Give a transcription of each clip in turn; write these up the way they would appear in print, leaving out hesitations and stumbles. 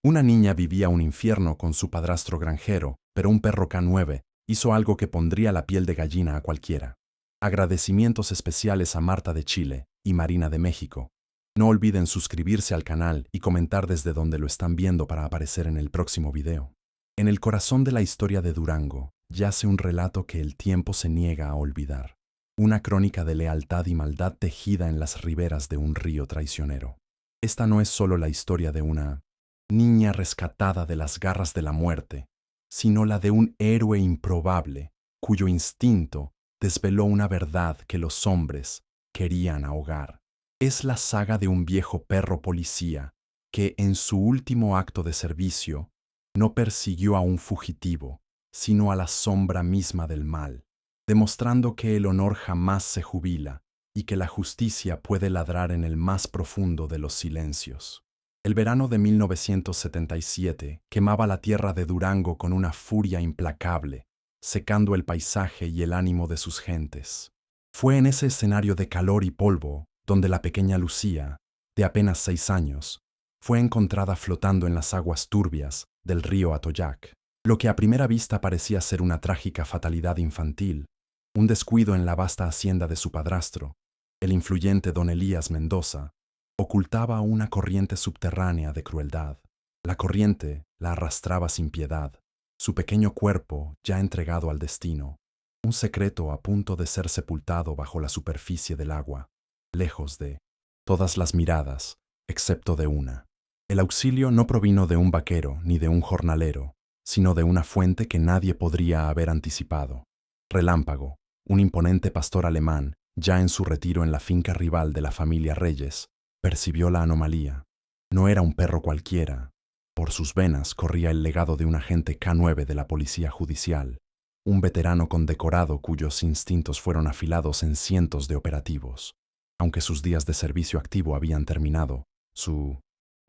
Una niña vivía un infierno con su padrastro granjero, pero un perro K9 hizo algo que pondría la piel de gallina a cualquiera. Agradecimientos especiales a Marta de Chile y Marina de México. No olviden suscribirse al canal y comentar desde donde lo están viendo para aparecer en el próximo video. En el corazón de la historia de Durango yace un relato que el tiempo se niega a olvidar. Una crónica de lealtad y maldad tejida en las riberas de un río traicionero. Esta no es solo la historia de una niña rescatada de las garras de la muerte, sino la de un héroe improbable cuyo instinto desveló una verdad que los hombres querían ahogar. Es la saga de un viejo perro policía que, en su último acto de servicio, no persiguió a un fugitivo, sino a la sombra misma del mal, demostrando que el honor jamás se jubila y que la justicia puede ladrar en el más profundo de los silencios. El verano de 1977 quemaba la tierra de Durango con una furia implacable, secando el paisaje y el ánimo de sus gentes. Fue en ese escenario de calor y polvo donde la pequeña Lucía, de apenas 6 años, fue encontrada flotando en las aguas turbias del río Atoyac. Lo que a primera vista parecía ser una trágica fatalidad infantil, un descuido en la vasta hacienda de su padrastro, el influyente don Elías Mendoza, ocultaba una corriente subterránea de crueldad. La corriente la arrastraba sin piedad, su pequeño cuerpo ya entregado al destino, un secreto a punto de ser sepultado bajo la superficie del agua, lejos de todas las miradas, excepto de una. El auxilio no provino de un vaquero ni de un jornalero, sino de una fuente que nadie podría haber anticipado. Relámpago, un imponente pastor alemán, ya en su retiro en la finca rival de la familia Reyes, percibió la anomalía. No era un perro cualquiera. Por sus venas corría el legado de un agente K9 de la Policía Judicial, un veterano condecorado cuyos instintos fueron afilados en cientos de operativos. Aunque sus días de servicio activo habían terminado, su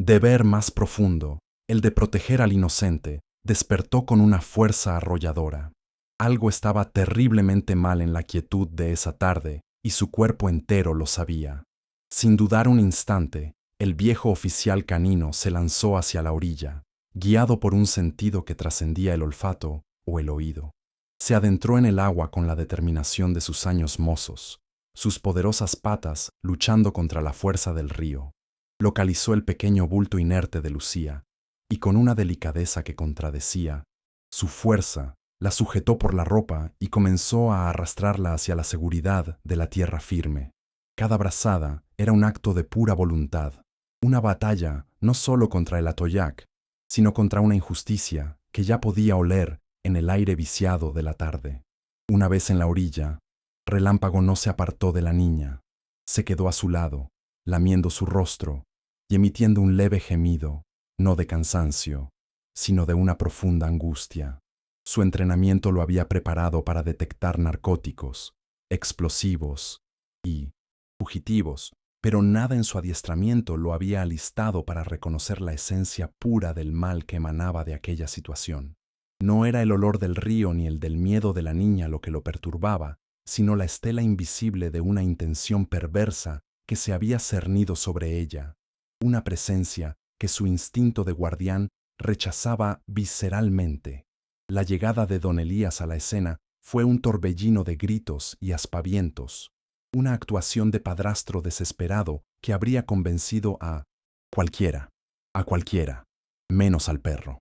deber más profundo, el de proteger al inocente, despertó con una fuerza arrolladora. Algo estaba terriblemente mal en la quietud de esa tarde, y su cuerpo entero lo sabía. Sin dudar un instante, el viejo oficial canino se lanzó hacia la orilla, guiado por un sentido que trascendía el olfato o el oído. Se adentró en el agua con la determinación de sus años mozos, sus poderosas patas luchando contra la fuerza del río. Localizó el pequeño bulto inerte de Lucía, y con una delicadeza que contradecía su fuerza, la sujetó por la ropa y comenzó a arrastrarla hacia la seguridad de la tierra firme. Cada brazada era un acto de pura voluntad, una batalla no solo contra el Atoyac, sino contra una injusticia que ya podía oler en el aire viciado de la tarde. Una vez en la orilla, Relámpago no se apartó de la niña, se quedó a su lado, lamiendo su rostro y emitiendo un leve gemido, no de cansancio, sino de una profunda angustia. Su entrenamiento lo había preparado para detectar narcóticos, explosivos y fugitivos, pero nada en su adiestramiento lo había alistado para reconocer la esencia pura del mal que emanaba de aquella situación. No era el olor del río ni el del miedo de la niña lo que lo perturbaba, sino la estela invisible de una intención perversa que se había cernido sobre ella, una presencia que su instinto de guardián rechazaba visceralmente. La llegada de don Elías a la escena fue un torbellino de gritos y aspavientos, una actuación de padrastro desesperado que habría convencido a cualquiera, menos al perro.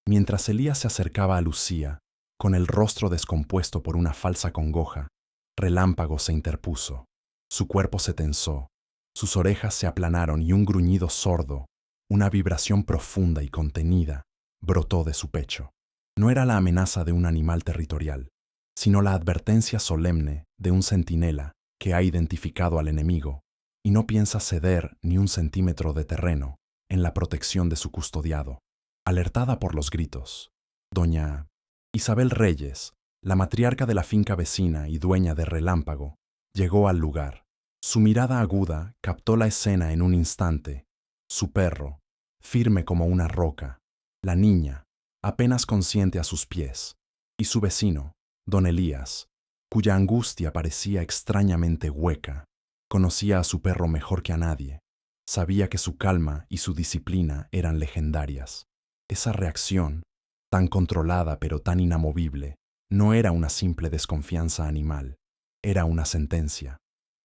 Mientras Elías se acercaba a Lucía, con el rostro descompuesto por una falsa congoja, Relámpago se interpuso. Su cuerpo se tensó, sus orejas se aplanaron y un gruñido sordo, una vibración profunda y contenida, brotó de su pecho. No era la amenaza de un animal territorial, sino la advertencia solemne de un centinela que ha identificado al enemigo y no piensa ceder ni un centímetro de terreno en la protección de su custodiado. Alertada por los gritos, doña Isabel Reyes, la matriarca de la finca vecina y dueña de Relámpago, llegó al lugar. Su mirada aguda captó la escena en un instante. Su perro, firme como una roca, la niña, apenas consciente a sus pies, y su vecino, don Elías, cuya angustia parecía extrañamente hueca. Conocía a su perro mejor que a nadie. Sabía que su calma y su disciplina eran legendarias. Esa reacción, tan controlada pero tan inamovible, no era una simple desconfianza animal, era una sentencia,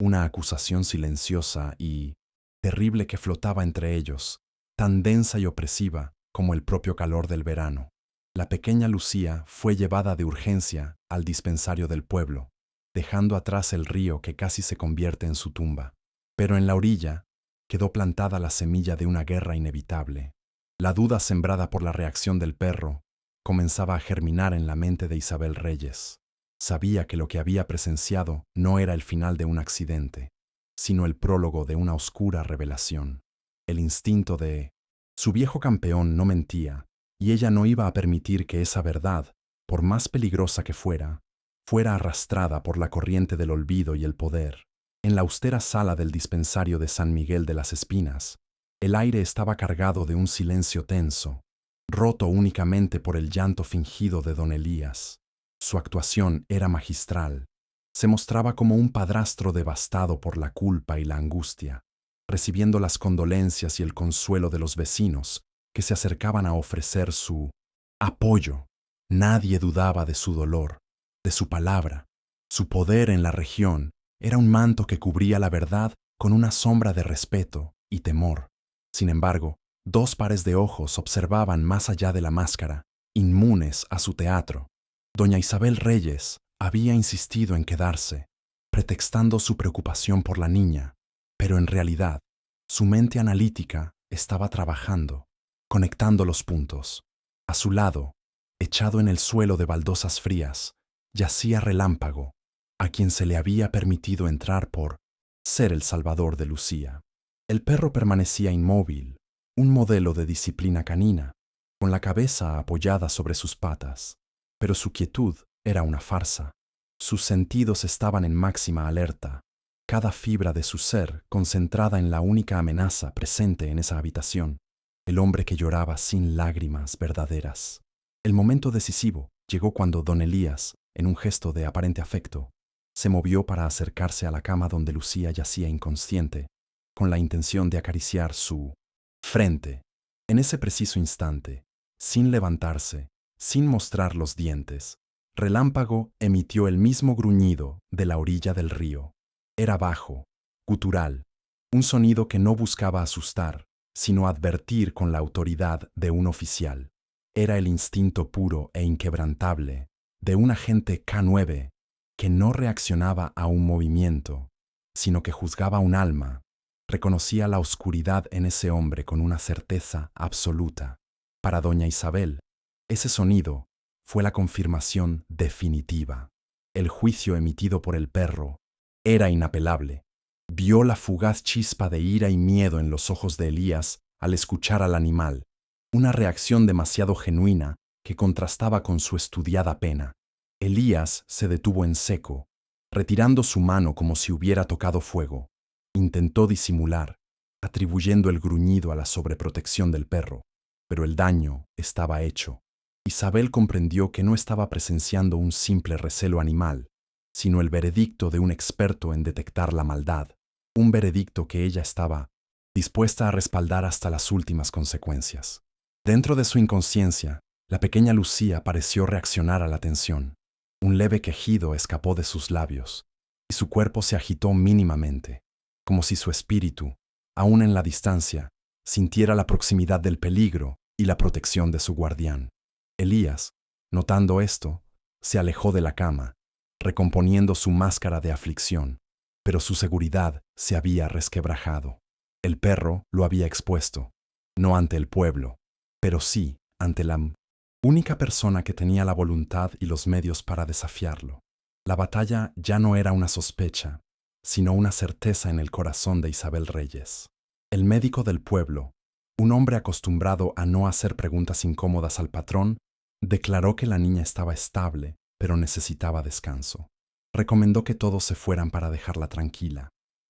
una acusación silenciosa y terrible que flotaba entre ellos, tan densa y opresiva como el propio calor del verano. La pequeña Lucía fue llevada de urgencia al dispensario del pueblo, dejando atrás el río que casi se convierte en su tumba. Pero en la orilla quedó plantada la semilla de una guerra inevitable. La duda sembrada por la reacción del perro comenzaba a germinar en la mente de Isabel Reyes. Sabía que lo que había presenciado no era el final de un accidente, sino el prólogo de una oscura revelación. El instinto de su viejo campeón no mentía, y ella no iba a permitir que esa verdad, por más peligrosa que fuera arrastrada por la corriente del olvido y el poder. En la austera sala del dispensario de San Miguel de las Espinas, el aire estaba cargado de un silencio tenso, roto únicamente por el llanto fingido de don Elías. Su actuación era magistral. Se mostraba como un padrastro devastado por la culpa y la angustia, recibiendo las condolencias y el consuelo de los vecinos que se acercaban a ofrecer su apoyo. Nadie dudaba de su dolor, de su palabra. Su poder en la región era un manto que cubría la verdad con una sombra de respeto y temor. Sin embargo, dos pares de ojos observaban más allá de la máscara, inmunes a su teatro. Doña Isabel Reyes había insistido en quedarse, pretextando su preocupación por la niña, pero en realidad, su mente analítica estaba trabajando, conectando los puntos. A su lado, echado en el suelo de baldosas frías, yacía Relámpago, a quien se le había permitido entrar por ser el salvador de Lucía. El perro permanecía inmóvil, un modelo de disciplina canina, con la cabeza apoyada sobre sus patas, pero su quietud era una farsa. Sus sentidos estaban en máxima alerta, cada fibra de su ser concentrada en la única amenaza presente en esa habitación, el hombre que lloraba sin lágrimas verdaderas. El momento decisivo llegó cuando don Elías, en un gesto de aparente afecto, se movió para acercarse a la cama donde Lucía yacía inconsciente, con la intención de acariciar su frente. En ese preciso instante, sin levantarse, sin mostrar los dientes, Relámpago emitió el mismo gruñido de la orilla del río. Era bajo, gutural, un sonido que no buscaba asustar, sino advertir con la autoridad de un oficial. Era el instinto puro e inquebrantable de un agente K9 que no reaccionaba a un movimiento, sino que juzgaba un alma. Reconocía la oscuridad en ese hombre con una certeza absoluta. Para doña Isabel, ese sonido fue la confirmación definitiva. El juicio emitido por el perro era inapelable. Vio la fugaz chispa de ira y miedo en los ojos de Elías al escuchar al animal, una reacción demasiado genuina que contrastaba con su estudiada pena. Elías se detuvo en seco, retirando su mano como si hubiera tocado fuego. Intentó disimular, atribuyendo el gruñido a la sobreprotección del perro, pero el daño estaba hecho. Isabel comprendió que no estaba presenciando un simple recelo animal, sino el veredicto de un experto en detectar la maldad, un veredicto que ella estaba dispuesta a respaldar hasta las últimas consecuencias. Dentro de su inconsciencia, la pequeña Lucía pareció reaccionar a la tensión. Un leve quejido escapó de sus labios, y su cuerpo se agitó mínimamente, como si su espíritu, aún en la distancia, sintiera la proximidad del peligro y la protección de su guardián. Elías, notando esto, se alejó de la cama, recomponiendo su máscara de aflicción, pero su seguridad se había resquebrajado. El perro lo había expuesto, no ante el pueblo, pero sí ante la única persona que tenía la voluntad y los medios para desafiarlo. La batalla ya no era una sospecha, sino una certeza en el corazón de Isabel Reyes. El médico del pueblo, un hombre acostumbrado a no hacer preguntas incómodas al patrón, declaró que la niña estaba estable, pero necesitaba descanso. Recomendó que todos se fueran para dejarla tranquila.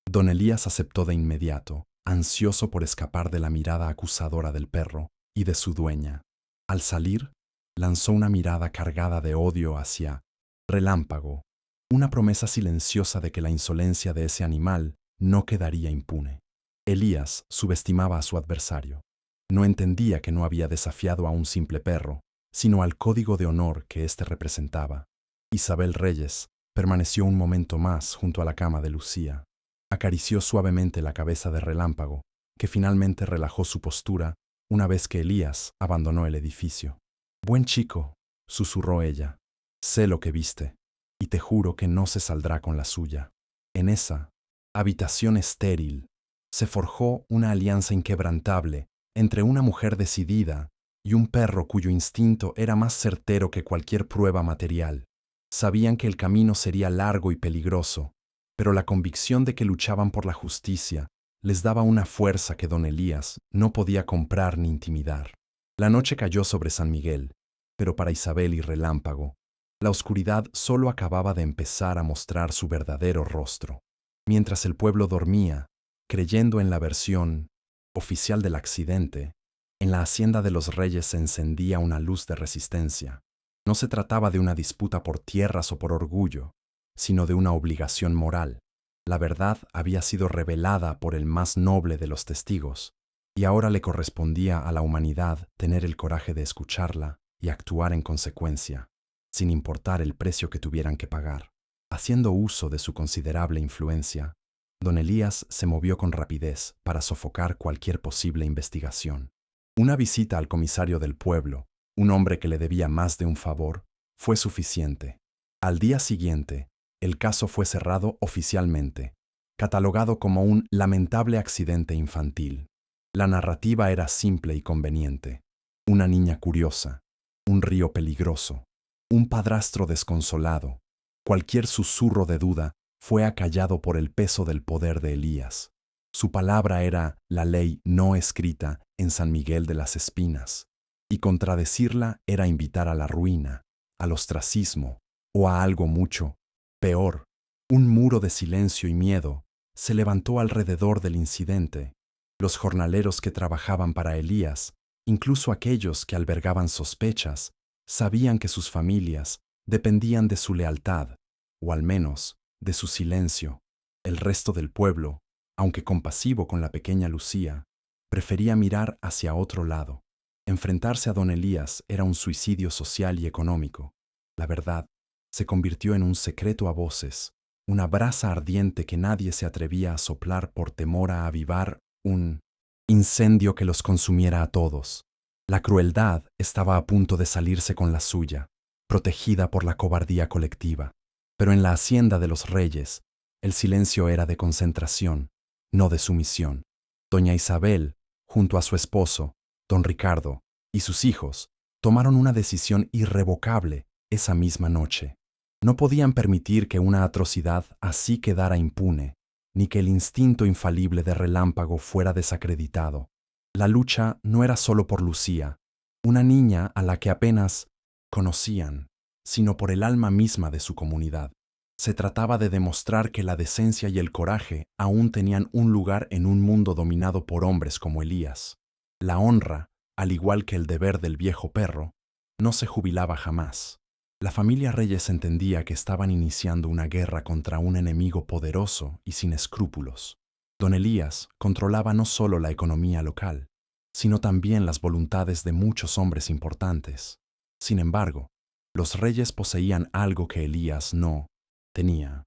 Don Elías aceptó de inmediato, ansioso por escapar de la mirada acusadora del perro y de su dueña. Al salir, lanzó una mirada cargada de odio hacia Relámpago, una promesa silenciosa de que la insolencia de ese animal no quedaría impune. Elías subestimaba a su adversario. No entendía que no había desafiado a un simple perro, sino al código de honor que éste representaba. Isabel Reyes permaneció un momento más junto a la cama de Lucía. Acarició suavemente la cabeza de Relámpago, que finalmente relajó su postura una vez que Elías abandonó el edificio. «Buen chico», susurró ella, «sé lo que viste, y te juro que no se saldrá con la suya». En esa habitación estéril se forjó una alianza inquebrantable entre una mujer decidida y un perro cuyo instinto era más certero que cualquier prueba material. Sabían que el camino sería largo y peligroso, pero la convicción de que luchaban por la justicia les daba una fuerza que don Elías no podía comprar ni intimidar. La noche cayó sobre San Miguel, pero para Isabel y Relámpago, la oscuridad solo acababa de empezar a mostrar su verdadero rostro. Mientras el pueblo dormía, creyendo en la versión oficial del accidente, en la hacienda de los Reyes se encendía una luz de resistencia. No se trataba de una disputa por tierras o por orgullo, sino de una obligación moral. La verdad había sido revelada por el más noble de los testigos, y ahora le correspondía a la humanidad tener el coraje de escucharla y actuar en consecuencia, sin importar el precio que tuvieran que pagar. Haciendo uso de su considerable influencia, don Elías se movió con rapidez para sofocar cualquier posible investigación. Una visita al comisario del pueblo, un hombre que le debía más de un favor, fue suficiente. Al día siguiente, el caso fue cerrado oficialmente, catalogado como un lamentable accidente infantil. La narrativa era simple y conveniente. Una niña curiosa, un río peligroso, un padrastro desconsolado. Cualquier susurro de duda fue acallado por el peso del poder de Elías. Su palabra era la ley no escrita en San Miguel de las Espinas, y contradecirla era invitar a la ruina, al ostracismo o a algo mucho peor. Un muro de silencio y miedo se levantó alrededor del incidente. Los jornaleros que trabajaban para Elías, incluso aquellos que albergaban sospechas, sabían que sus familias dependían de su lealtad, o al menos de su silencio. El resto del pueblo, aunque compasivo con la pequeña Lucía, prefería mirar hacia otro lado. Enfrentarse a don Elías era un suicidio social y económico. La verdad se convirtió en un secreto a voces, una brasa ardiente que nadie se atrevía a soplar por temor a avivar un incendio que los consumiera a todos. La crueldad estaba a punto de salirse con la suya, protegida por la cobardía colectiva. Pero en la hacienda de los Reyes, el silencio era de concentración, no de sumisión. Doña Isabel, junto a su esposo, don Ricardo, y sus hijos, tomaron una decisión irrevocable esa misma noche. No podían permitir que una atrocidad así quedara impune, ni que el instinto infalible de Relámpago fuera desacreditado. La lucha no era solo por Lucía, una niña a la que apenas conocían, sino por el alma misma de su comunidad. Se trataba de demostrar que la decencia y el coraje aún tenían un lugar en un mundo dominado por hombres como Elías. La honra, al igual que el deber del viejo perro, no se jubilaba jamás. La familia Reyes entendía que estaban iniciando una guerra contra un enemigo poderoso y sin escrúpulos. Don Elías controlaba no solo la economía local, sino también las voluntades de muchos hombres importantes. Sin embargo, los Reyes poseían algo que Elías no tenía: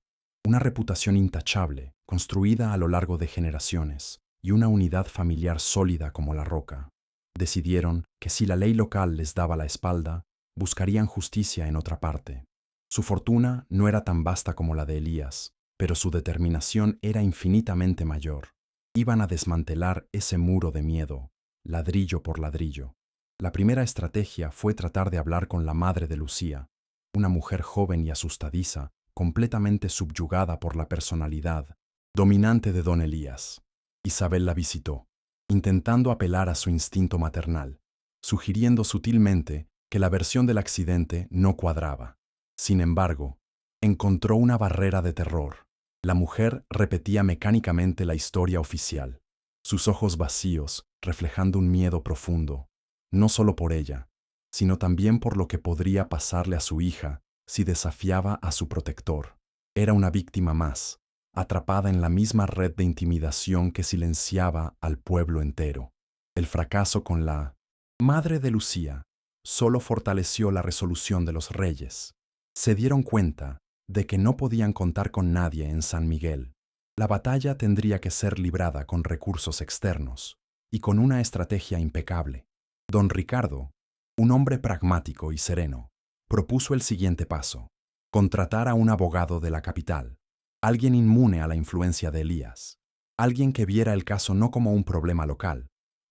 una reputación intachable, construida a lo largo de generaciones, y una unidad familiar sólida como la roca. Decidieron que si la ley local les daba la espalda, buscarían justicia en otra parte. Su fortuna no era tan vasta como la de Elías, pero su determinación era infinitamente mayor. Iban a desmantelar ese muro de miedo, ladrillo por ladrillo. La primera estrategia fue tratar de hablar con la madre de Lucía, una mujer joven y asustadiza, completamente subyugada por la personalidad dominante de don Elías. Isabel la visitó, intentando apelar a su instinto maternal, sugiriendo sutilmente que la versión del accidente no cuadraba. Sin embargo, encontró una barrera de terror. La mujer repetía mecánicamente la historia oficial, sus ojos vacíos reflejando un miedo profundo, no solo por ella, sino también por lo que podría pasarle a su hija si desafiaba a su protector. Era una víctima más, atrapada en la misma red de intimidación que silenciaba al pueblo entero. El fracaso con la madre de Lucía solo fortaleció la resolución de los reyes. Se dieron cuenta de que no podían contar con nadie en San Miguel. La batalla tendría que ser librada con recursos externos y con una estrategia impecable. Don Ricardo, un hombre pragmático y sereno, propuso el siguiente paso: contratar a un abogado de la capital, alguien inmune a la influencia de Elías, alguien que viera el caso no como un problema local,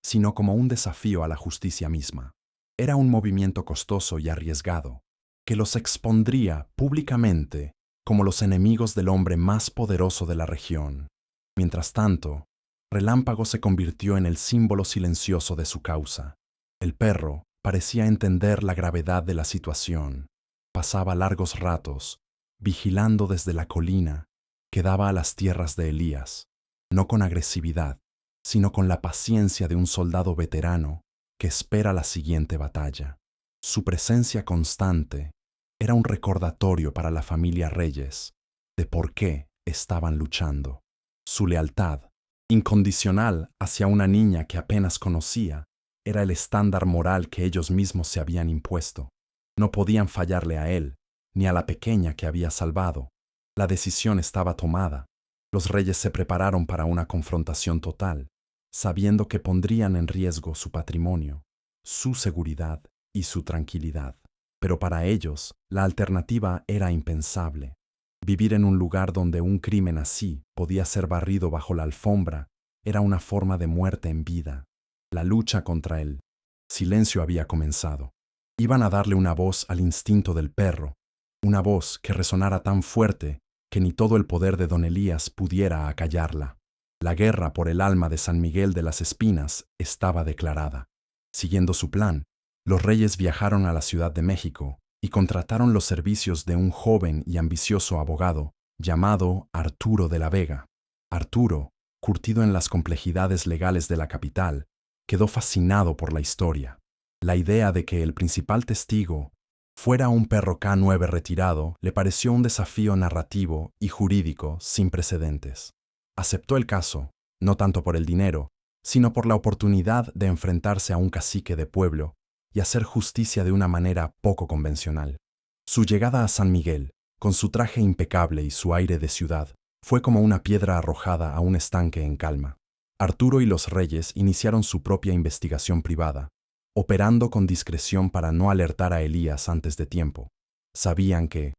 sino como un desafío a la justicia misma. Era un movimiento costoso y arriesgado, que los expondría públicamente como los enemigos del hombre más poderoso de la región. Mientras tanto, Relámpago se convirtió en el símbolo silencioso de su causa. El perro parecía entender la gravedad de la situación. Pasaba largos ratos, vigilando desde la colina que daba a las tierras de Elías, no con agresividad, sino con la paciencia de un soldado veterano que espera la siguiente batalla. Su presencia constante era un recordatorio para la familia Reyes de por qué estaban luchando. Su lealtad, incondicional hacia una niña que apenas conocía, era el estándar moral que ellos mismos se habían impuesto. No podían fallarle a él, ni a la pequeña que había salvado. La decisión estaba tomada. Los Reyes se prepararon para una confrontación total, sabiendo que pondrían en riesgo su patrimonio, su seguridad y su tranquilidad. Pero para ellos, la alternativa era impensable. Vivir en un lugar donde un crimen así podía ser barrido bajo la alfombra era una forma de muerte en vida. La lucha contra el silencio había comenzado. Iban a darle una voz al instinto del perro, una voz que resonara tan fuerte que ni todo el poder de don Elías pudiera acallarla. La guerra por el alma de San Miguel de las Espinas estaba declarada. Siguiendo su plan, los Reyes viajaron a la Ciudad de México y contrataron los servicios de un joven y ambicioso abogado llamado Arturo de la Vega. Arturo, curtido en las complejidades legales de la capital, quedó fascinado por la historia. La idea de que el principal testigo fuera un perro K9 retirado le pareció un desafío narrativo y jurídico sin precedentes. Aceptó el caso, no tanto por el dinero, sino por la oportunidad de enfrentarse a un cacique de pueblo y hacer justicia de una manera poco convencional. Su llegada a San Miguel, con su traje impecable y su aire de ciudad, fue como una piedra arrojada a un estanque en calma. Arturo y los Reyes iniciaron su propia investigación privada, operando con discreción para no alertar a Elías antes de tiempo. Sabían que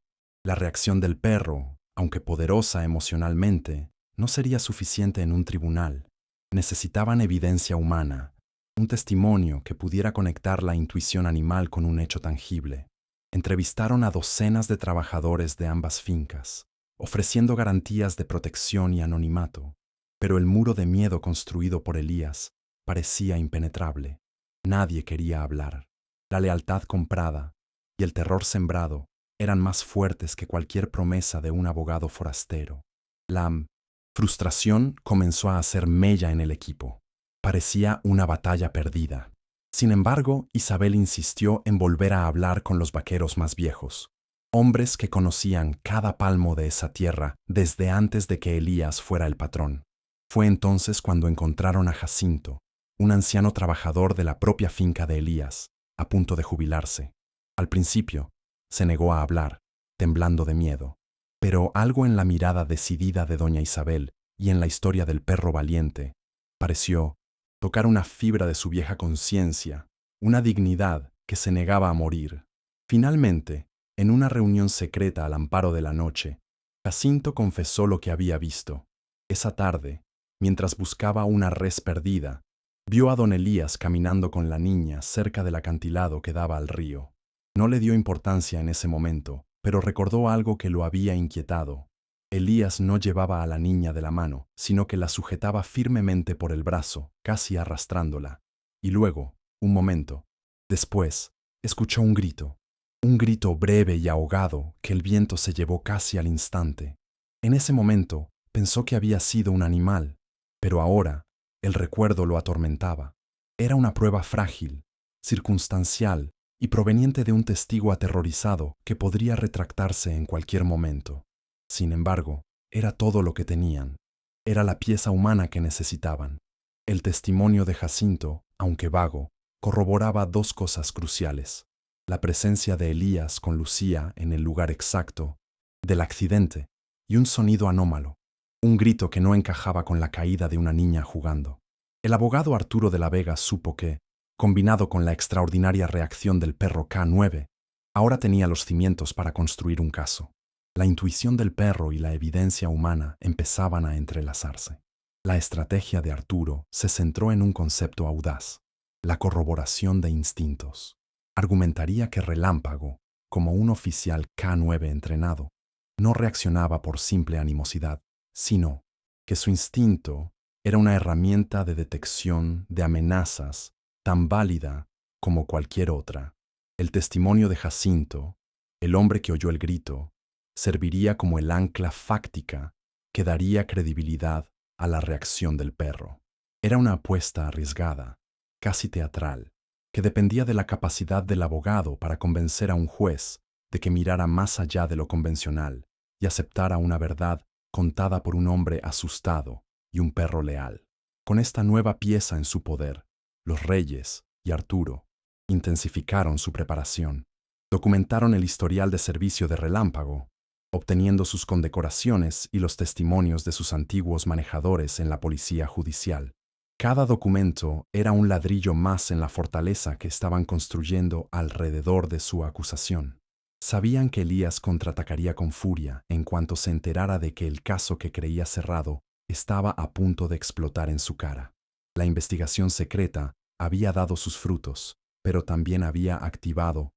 la reacción del perro, aunque poderosa emocionalmente, no sería suficiente en un tribunal. Necesitaban evidencia humana, un testimonio que pudiera conectar la intuición animal con un hecho tangible. Entrevistaron a docenas de trabajadores de ambas fincas, ofreciendo garantías de protección y anonimato, pero el muro de miedo construido por Elías parecía impenetrable. Nadie quería hablar. La lealtad comprada y el terror sembrado eran más fuertes que cualquier promesa de un abogado forastero. La frustración comenzó a hacer mella en el equipo. Parecía una batalla perdida. Sin embargo, Isabel insistió en volver a hablar con los vaqueros más viejos, hombres que conocían cada palmo de esa tierra desde antes de que Elías fuera el patrón. Fue entonces cuando encontraron a Jacinto, un anciano trabajador de la propia finca de Elías, a punto de jubilarse. Al principio, se negó a hablar, temblando de miedo, pero algo en la mirada decidida de doña Isabel y en la historia del perro valiente pareció tocar una fibra de su vieja conciencia, una dignidad que se negaba a morir. Finalmente, en una reunión secreta al amparo de la noche, Jacinto confesó lo que había visto. Esa tarde, mientras buscaba una res perdida, vio a don Elías caminando con la niña cerca del acantilado que daba al río. No le dio importancia en ese momento, pero recordó algo que lo había inquietado. Elías no llevaba a la niña de la mano, sino que la sujetaba firmemente por el brazo, casi arrastrándola. Y luego, un momento después, escuchó un grito breve y ahogado que el viento se llevó casi al instante. En ese momento, pensó que había sido un animal, pero ahora, el recuerdo lo atormentaba. Era una prueba frágil, circunstancial y proveniente de un testigo aterrorizado que podría retractarse en cualquier momento. Sin embargo, era todo lo que tenían. Era la pieza humana que necesitaban. El testimonio de Jacinto, aunque vago, corroboraba dos cosas cruciales: la presencia de Elías con Lucía en el lugar exacto del accidente y un sonido anómalo, un grito que no encajaba con la caída de una niña jugando. El abogado Arturo de la Vega supo que, combinado con la extraordinaria reacción del perro K9, ahora tenía los cimientos para construir un caso. La intuición del perro y la evidencia humana empezaban a entrelazarse. La estrategia de Arturo se centró en un concepto audaz: la corroboración de instintos. Argumentaría que Relámpago, como un oficial K9 entrenado, no reaccionaba por simple animosidad, sino que su instinto era una herramienta de detección de amenazas tan válida como cualquier otra. El testimonio de Jacinto, el hombre que oyó el grito, serviría como el ancla fáctica que daría credibilidad a la reacción del perro. Era una apuesta arriesgada, casi teatral, que dependía de la capacidad del abogado para convencer a un juez de que mirara más allá de lo convencional y aceptara una verdad contada por un hombre asustado y un perro leal. Con esta nueva pieza en su poder, los Reyes y Arturo intensificaron su preparación. Documentaron el historial de servicio de Relámpago, obteniendo sus condecoraciones y los testimonios de sus antiguos manejadores en la policía judicial. Cada documento era un ladrillo más en la fortaleza que estaban construyendo alrededor de su acusación. Sabían que Elías contraatacaría con furia en cuanto se enterara de que el caso que creía cerrado estaba a punto de explotar en su cara. La investigación secreta había dado sus frutos, pero también había activado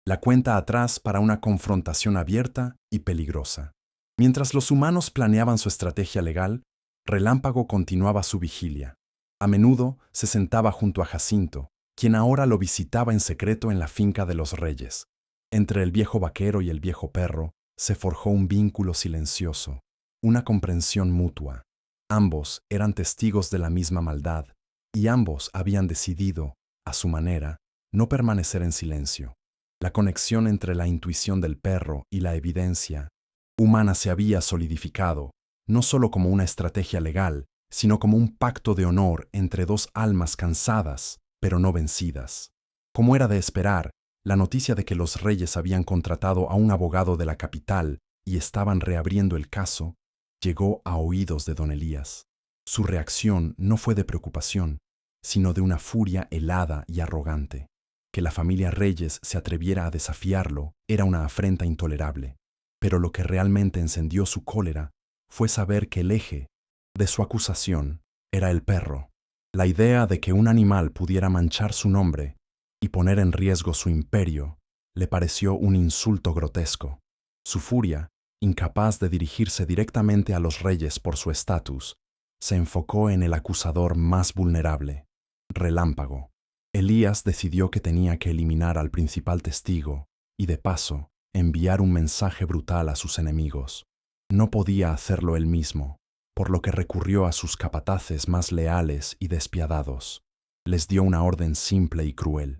la cuenta atrás para una confrontación abierta y peligrosa. Mientras los humanos planeaban su estrategia legal, Relámpago continuaba su vigilia. A menudo se sentaba junto a Jacinto, quien ahora lo visitaba en secreto en la finca de los Reyes. Entre el viejo vaquero y el viejo perro se forjó un vínculo silencioso, una comprensión mutua. Ambos eran testigos de la misma maldad, y ambos habían decidido, a su manera, no permanecer en silencio. La conexión entre la intuición del perro y la evidencia humana se había solidificado, no solo como una estrategia legal, sino como un pacto de honor entre dos almas cansadas, pero no vencidas. Como era de esperar, la noticia de que los Reyes habían contratado a un abogado de la capital y estaban reabriendo el caso llegó a oídos de don Elías. Su reacción no fue de preocupación, sino de una furia helada y arrogante. Que la familia Reyes se atreviera a desafiarlo era una afrenta intolerable, pero lo que realmente encendió su cólera fue saber que el eje de su acusación era el perro. La idea de que un animal pudiera manchar su nombre y poner en riesgo su imperio le pareció un insulto grotesco. Su furia, incapaz de dirigirse directamente a los Reyes por su estatus, se enfocó en el acusador más vulnerable, Relámpago. Elías decidió que tenía que eliminar al principal testigo y, de paso, enviar un mensaje brutal a sus enemigos. No podía hacerlo él mismo, por lo que recurrió a sus capataces más leales y despiadados. Les dio una orden simple y cruel: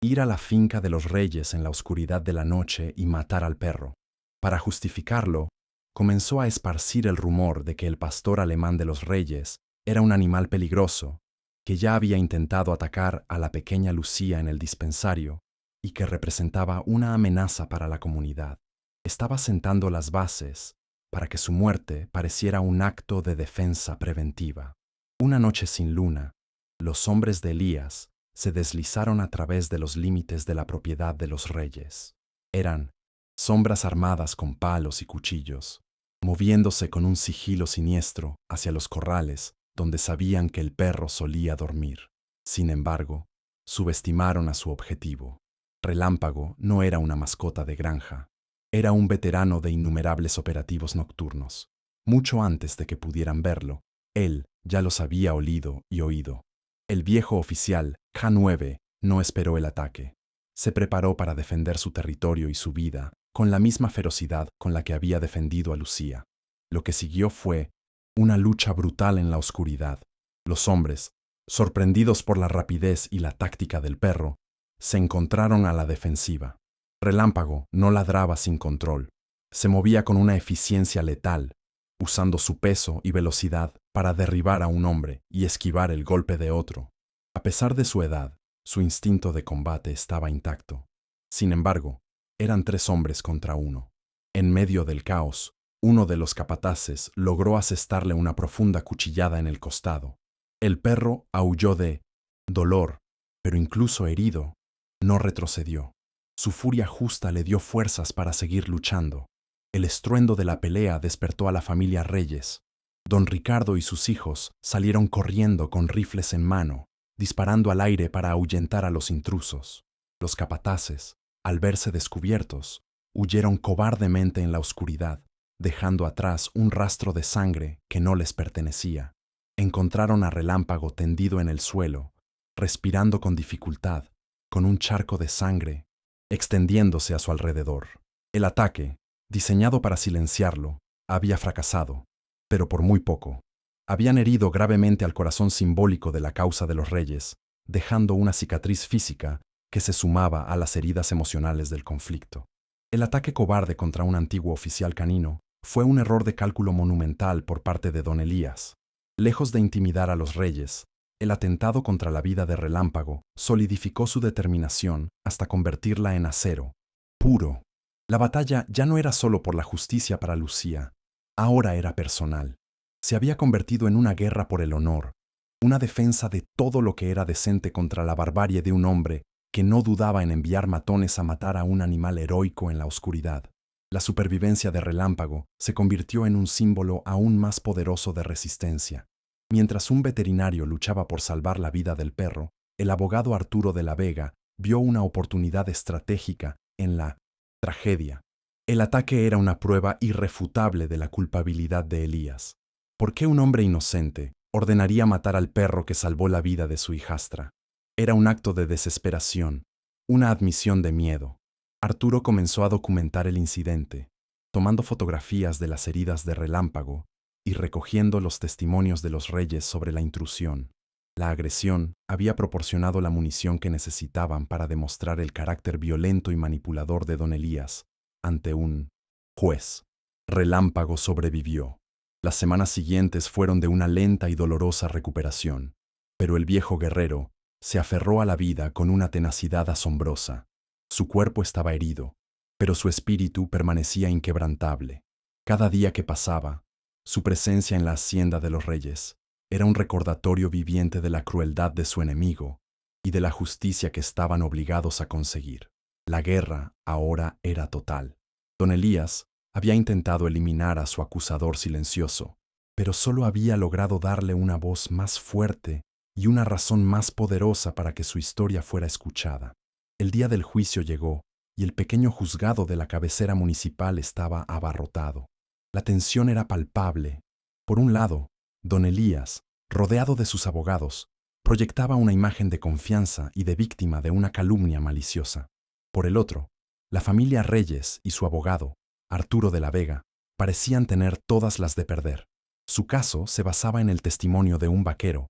ir a la finca de los Reyes en la oscuridad de la noche y matar al perro. Para justificarlo, comenzó a esparcir el rumor de que el pastor alemán de los Reyes era un animal peligroso, que ya había intentado atacar a la pequeña Lucía en el dispensario y que representaba una amenaza para la comunidad. Estaba sentando las bases para que su muerte pareciera un acto de defensa preventiva. Una noche sin luna, los hombres de Elías se deslizaron a través de los límites de la propiedad de los Reyes. Eran sombras armadas con palos y cuchillos, moviéndose con un sigilo siniestro hacia los corrales donde sabían que el perro solía dormir. Sin embargo, subestimaron a su objetivo. Relámpago no era una mascota de granja. Era un veterano de innumerables operativos nocturnos. Mucho antes de que pudieran verlo, él ya los había olido y oído. El viejo oficial, K9, no esperó el ataque. Se preparó para defender su territorio y su vida con la misma ferocidad con la que había defendido a Lucía. Lo que siguió fue una lucha brutal en la oscuridad. Los hombres, sorprendidos por la rapidez y la táctica del perro, se encontraron a la defensiva. Relámpago no ladraba sin control. Se movía con una eficiencia letal, usando su peso y velocidad para derribar a un hombre y esquivar el golpe de otro. A pesar de su edad, su instinto de combate estaba intacto. Sin embargo, eran 3 hombres contra uno. En medio del caos, uno de los capataces logró asestarle una profunda cuchillada en el costado. El perro aulló de dolor, pero incluso herido, no retrocedió. Su furia justa le dio fuerzas para seguir luchando. El estruendo de la pelea despertó a la familia Reyes. Don Ricardo y sus hijos salieron corriendo con rifles en mano, disparando al aire para ahuyentar a los intrusos. Los capataces, al verse descubiertos, huyeron cobardemente en la oscuridad, dejando atrás un rastro de sangre que no les pertenecía. Encontraron a Relámpago tendido en el suelo, respirando con dificultad, con un charco de sangre extendiéndose a su alrededor. El ataque, diseñado para silenciarlo, había fracasado, pero por muy poco. Habían herido gravemente al corazón simbólico de la causa de los Reyes, dejando una cicatriz física que se sumaba a las heridas emocionales del conflicto. El ataque cobarde contra un antiguo oficial canino fue un error de cálculo monumental por parte de don Elías. Lejos de intimidar a los Reyes, el atentado contra la vida de Relámpago solidificó su determinación hasta convertirla en acero, puro. La batalla ya no era solo por la justicia para Lucía, ahora era personal. Se había convertido en una guerra por el honor, una defensa de todo lo que era decente contra la barbarie de un hombre que no dudaba en enviar matones a matar a un animal heroico en la oscuridad. La supervivencia de Relámpago se convirtió en un símbolo aún más poderoso de resistencia. Mientras un veterinario luchaba por salvar la vida del perro, el abogado Arturo de la Vega vio una oportunidad estratégica en la tragedia. El ataque era una prueba irrefutable de la culpabilidad de Elías. ¿Por qué un hombre inocente ordenaría matar al perro que salvó la vida de su hijastra? Era un acto de desesperación, una admisión de miedo. Arturo comenzó a documentar el incidente, tomando fotografías de las heridas de Relámpago y recogiendo los testimonios de los Reyes sobre la intrusión. La agresión había proporcionado la munición que necesitaban para demostrar el carácter violento y manipulador de don Elías ante un juez. Relámpago sobrevivió. Las semanas siguientes fueron de una lenta y dolorosa recuperación, pero el viejo guerrero se aferró a la vida con una tenacidad asombrosa. Su cuerpo estaba herido, pero su espíritu permanecía inquebrantable. Cada día que pasaba, su presencia en la hacienda de los Reyes era un recordatorio viviente de la crueldad de su enemigo y de la justicia que estaban obligados a conseguir. La guerra ahora era total. Don Elías había intentado eliminar a su acusador silencioso, pero solo había logrado darle una voz más fuerte y una razón más poderosa para que su historia fuera escuchada. El día del juicio llegó y el pequeño juzgado de la cabecera municipal estaba abarrotado. La tensión era palpable. Por un lado, don Elías, rodeado de sus abogados, proyectaba una imagen de confianza y de víctima de una calumnia maliciosa. Por el otro, la familia Reyes y su abogado, Arturo de la Vega, parecían tener todas las de perder. Su caso se basaba en el testimonio de un vaquero,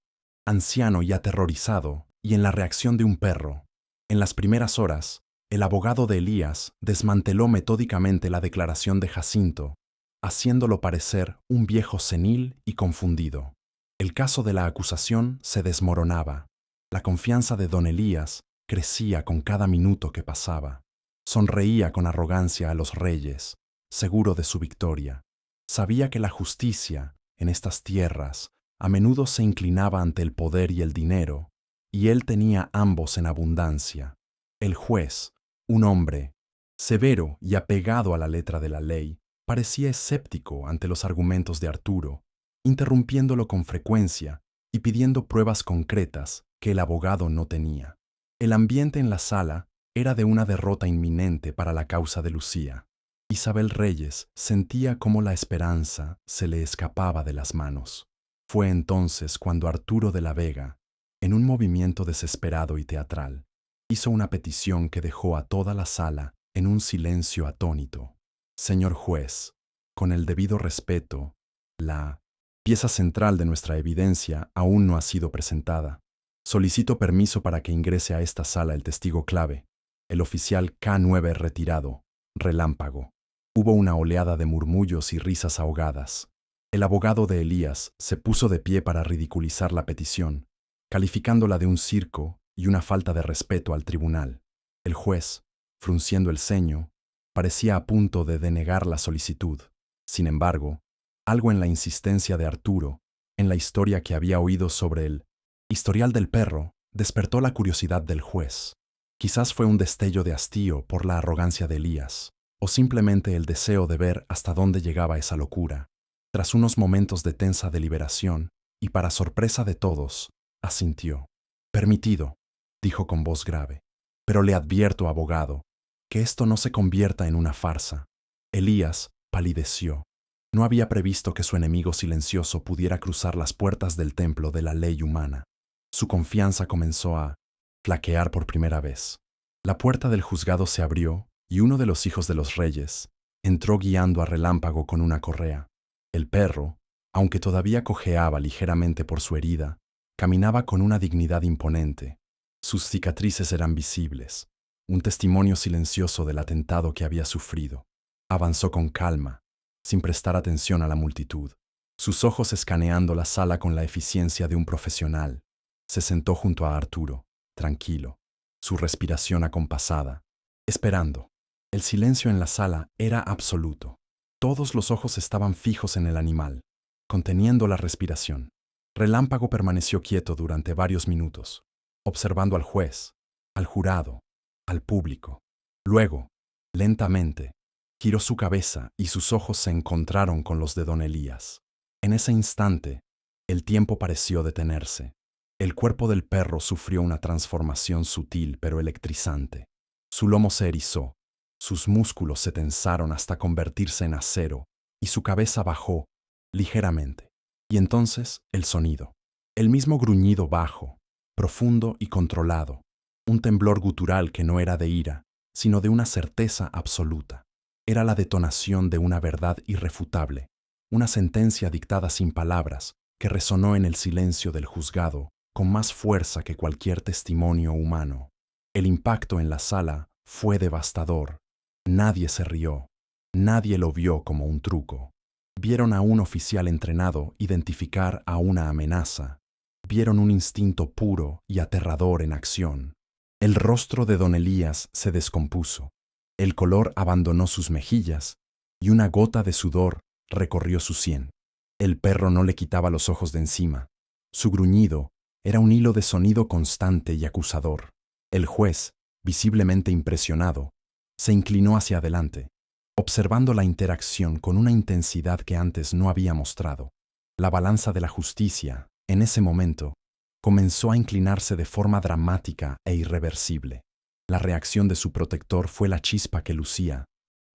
anciano y aterrorizado, y en la reacción de un perro. En las primeras horas, el abogado de Elías desmanteló metódicamente la declaración de Jacinto, haciéndolo parecer un viejo senil y confundido. El caso de la acusación se desmoronaba. La confianza de don Elías crecía con cada minuto que pasaba. Sonreía con arrogancia a los Reyes, seguro de su victoria. Sabía que la justicia, en estas tierras, a menudo se inclinaba ante el poder y el dinero, y él tenía ambos en abundancia. El juez, un hombre severo y apegado a la letra de la ley, parecía escéptico ante los argumentos de Arturo, interrumpiéndolo con frecuencia y pidiendo pruebas concretas que el abogado no tenía. El ambiente en la sala era de una derrota inminente para la causa de Lucía. Isabel Reyes sentía cómo la esperanza se le escapaba de las manos. Fue entonces cuando Arturo de la Vega, en un movimiento desesperado y teatral, hizo una petición que dejó a toda la sala en un silencio atónito. Señor juez, con el debido respeto, la pieza central de nuestra evidencia aún no ha sido presentada. Solicito permiso para que ingrese a esta sala el testigo clave, el oficial K9 retirado, Relámpago. Hubo una oleada de murmullos y risas ahogadas. El abogado de Elías se puso de pie para ridiculizar la petición, calificándola de un circo y una falta de respeto al tribunal. El juez, frunciendo el ceño, parecía a punto de denegar la solicitud. Sin embargo, algo en la insistencia de Arturo, en la historia que había oído sobre el historial del perro, despertó la curiosidad del juez. Quizás fue un destello de hastío por la arrogancia de Elías, o simplemente el deseo de ver hasta dónde llegaba esa locura. Tras unos momentos de tensa deliberación, y para sorpresa de todos, asintió. Permitido, dijo con voz grave. Pero le advierto, abogado, que esto no se convierta en una farsa. Elías palideció. No había previsto que su enemigo silencioso pudiera cruzar las puertas del templo de la ley humana. Su confianza comenzó a flaquear por primera vez. La puerta del juzgado se abrió y uno de los hijos de los reyes entró guiando a Relámpago con una correa. El perro, aunque todavía cojeaba ligeramente por su herida, caminaba con una dignidad imponente. Sus cicatrices eran visibles, un testimonio silencioso del atentado que había sufrido. Avanzó con calma, sin prestar atención a la multitud, sus ojos escaneando la sala con la eficiencia de un profesional. Se sentó junto a Arturo, tranquilo, su respiración acompasada, esperando. El silencio en la sala era absoluto. Todos los ojos estaban fijos en el animal, conteniendo la respiración. Relámpago permaneció quieto durante varios minutos, observando al juez, al jurado, al público. Luego, lentamente, giró su cabeza y sus ojos se encontraron con los de don Elías. En ese instante, el tiempo pareció detenerse. El cuerpo del perro sufrió una transformación sutil pero electrizante. Su lomo se erizó, sus músculos se tensaron hasta convertirse en acero y su cabeza bajó ligeramente. Y entonces el sonido, el mismo gruñido bajo, profundo y controlado, un temblor gutural que no era de ira, sino de una certeza absoluta. Era la detonación de una verdad irrefutable, una sentencia dictada sin palabras que resonó en el silencio del juzgado con más fuerza que cualquier testimonio humano. El impacto en la sala fue devastador. Nadie se rió, nadie lo vio como un truco. Vieron a un oficial entrenado identificar a una amenaza. Vieron un instinto puro y aterrador en acción. El rostro de don Elías se descompuso. El color abandonó sus mejillas y una gota de sudor recorrió su sien. El perro no le quitaba los ojos de encima. Su gruñido era un hilo de sonido constante y acusador. El juez, visiblemente impresionado, se inclinó hacia adelante, observando la interacción con una intensidad que antes no había mostrado. La balanza de la justicia, en ese momento, comenzó a inclinarse de forma dramática e irreversible. La reacción de su protector fue la chispa que Lucía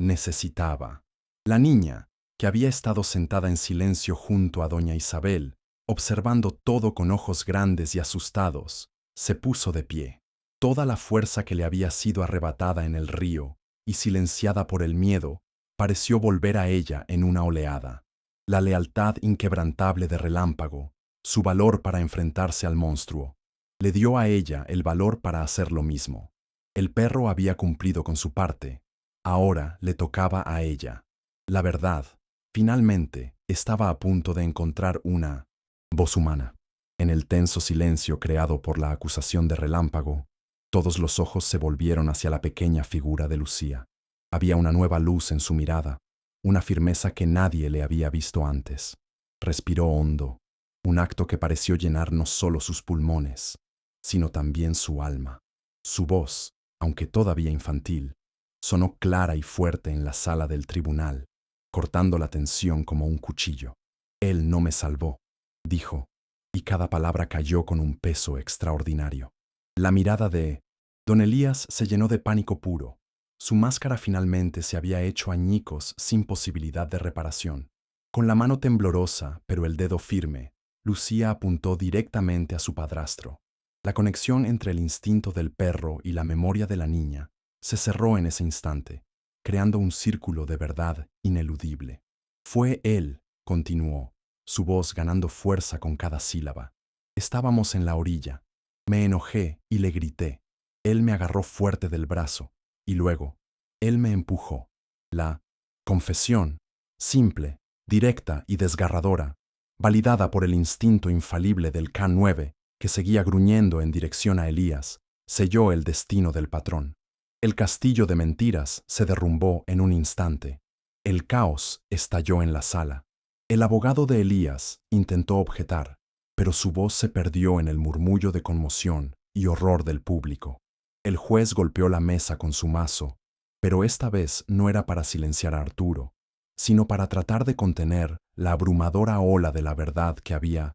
necesitaba. La niña, que había estado sentada en silencio junto a doña Isabel, observando todo con ojos grandes y asustados, se puso de pie. Toda la fuerza que le había sido arrebatada en el río y silenciada por el miedo pareció volver a ella en una oleada. La lealtad inquebrantable de Relámpago, su valor para enfrentarse al monstruo, le dio a ella el valor para hacer lo mismo. El perro había cumplido con su parte, ahora le tocaba a ella. La verdad, finalmente, estaba a punto de encontrar una voz humana. En el tenso silencio creado por la acusación de Relámpago, todos los ojos se volvieron hacia la pequeña figura de Lucía. Había una nueva luz en su mirada, una firmeza que nadie le había visto antes. Respiró hondo, un acto que pareció llenar no solo sus pulmones, sino también su alma. Su voz, aunque todavía infantil, sonó clara y fuerte en la sala del tribunal, cortando la tensión como un cuchillo. Él no me salvó, dijo, y cada palabra cayó con un peso extraordinario. La mirada de don Elías se llenó de pánico puro. Su máscara finalmente se había hecho añicos sin posibilidad de reparación. Con la mano temblorosa, pero el dedo firme, Lucía apuntó directamente a su padrastro. La conexión entre el instinto del perro y la memoria de la niña se cerró en ese instante, creando un círculo de verdad ineludible. Fue él, continuó, su voz ganando fuerza con cada sílaba. Estábamos en la orilla. Me enojé y le grité. Él me agarró fuerte del brazo, y luego, él me empujó. La confesión, simple, directa y desgarradora, validada por el instinto infalible del K9, que seguía gruñendo en dirección a Elías, selló el destino del patrón. El castillo de mentiras se derrumbó en un instante. El caos estalló en la sala. El abogado de Elías intentó objetar, pero su voz se perdió en el murmullo de conmoción y horror del público. El juez golpeó la mesa con su mazo, pero esta vez no era para silenciar a Arturo, sino para tratar de contener la abrumadora ola de la verdad que había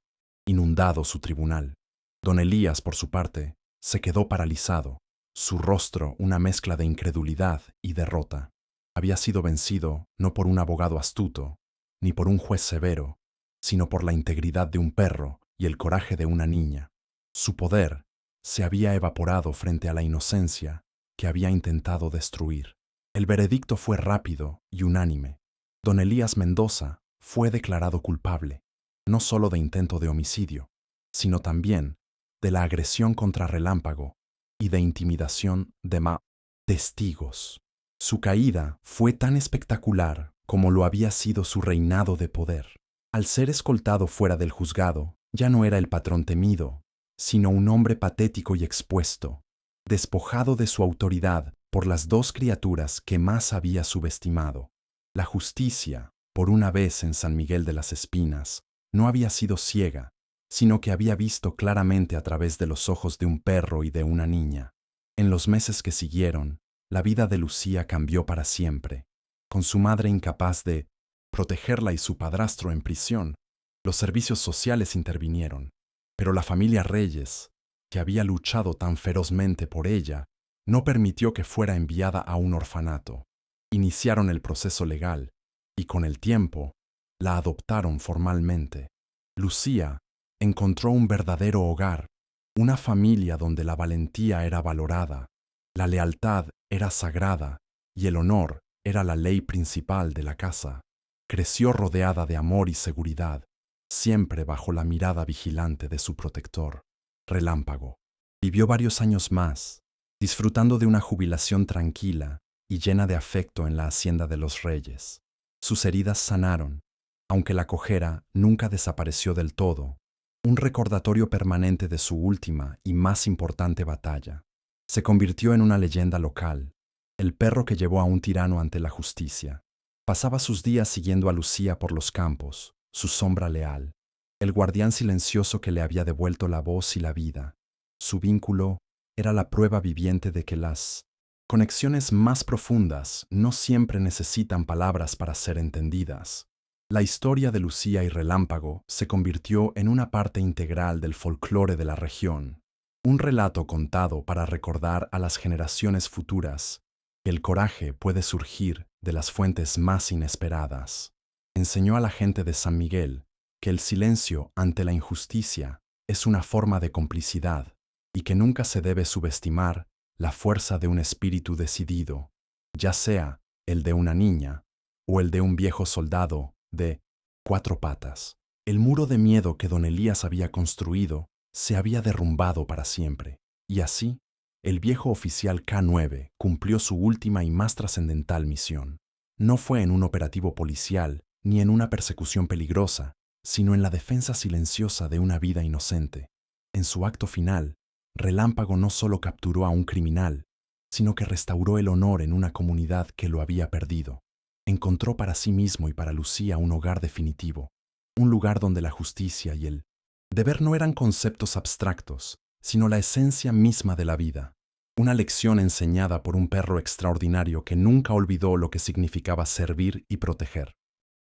inundado su tribunal. Don Elías, por su parte, se quedó paralizado, su rostro una mezcla de incredulidad y derrota. Había sido vencido no por un abogado astuto, ni por un juez severo, sino por la integridad de un perro y el coraje de una niña. Su poder se había evaporado frente a la inocencia que había intentado destruir. El veredicto fue rápido y unánime. Don Elías Mendoza fue declarado culpable, no solo de intento de homicidio, sino también de la agresión contra Relámpago y de intimidación de testigos. Su caída fue tan espectacular como lo había sido su reinado de poder. Al ser escoltado fuera del juzgado, ya no era el patrón temido, sino un hombre patético y expuesto, despojado de su autoridad por las dos criaturas que más había subestimado. La justicia, por una vez en San Miguel de las Espinas, no había sido ciega, sino que había visto claramente a través de los ojos de un perro y de una niña. En los meses que siguieron, la vida de Lucía cambió para siempre. Con su madre incapaz de protegerla y su padrastro en prisión, los servicios sociales intervinieron, pero la familia Reyes, que había luchado tan ferozmente por ella, no permitió que fuera enviada a un orfanato. Iniciaron el proceso legal y con el tiempo la adoptaron formalmente. Lucía encontró un verdadero hogar, una familia donde la valentía era valorada, la lealtad era sagrada y el honor era la ley principal de la casa. Creció rodeada de amor y seguridad, siempre bajo la mirada vigilante de su protector, Relámpago. Vivió varios años más, disfrutando de una jubilación tranquila y llena de afecto en la hacienda de los Reyes. Sus heridas sanaron, aunque la cojera nunca desapareció del todo, un recordatorio permanente de su última y más importante batalla. Se convirtió en una leyenda local, el perro que llevó a un tirano ante la justicia. Pasaba sus días siguiendo a Lucía por los campos, su sombra leal, el guardián silencioso que le había devuelto la voz y la vida. Su vínculo era la prueba viviente de que las conexiones más profundas no siempre necesitan palabras para ser entendidas. La historia de Lucía y Relámpago se convirtió en una parte integral del folclore de la región, un relato contado para recordar a las generaciones futuras que el coraje puede surgir de las fuentes más inesperadas. Enseñó a la gente de San Miguel que el silencio ante la injusticia es una forma de complicidad y que nunca se debe subestimar la fuerza de un espíritu decidido, ya sea el de una niña o el de un viejo soldado de 4 patas. El muro de miedo que don Elías había construido se había derrumbado para siempre, y así, el viejo oficial K9 cumplió su última y más trascendental misión. No fue en un operativo policial ni en una persecución peligrosa, sino en la defensa silenciosa de una vida inocente. En su acto final, Relámpago no solo capturó a un criminal, sino que restauró el honor en una comunidad que lo había perdido. Encontró para sí mismo y para Lucía un hogar definitivo, un lugar donde la justicia y el deber no eran conceptos abstractos, sino la esencia misma de la vida. Una lección enseñada por un perro extraordinario que nunca olvidó lo que significaba servir y proteger.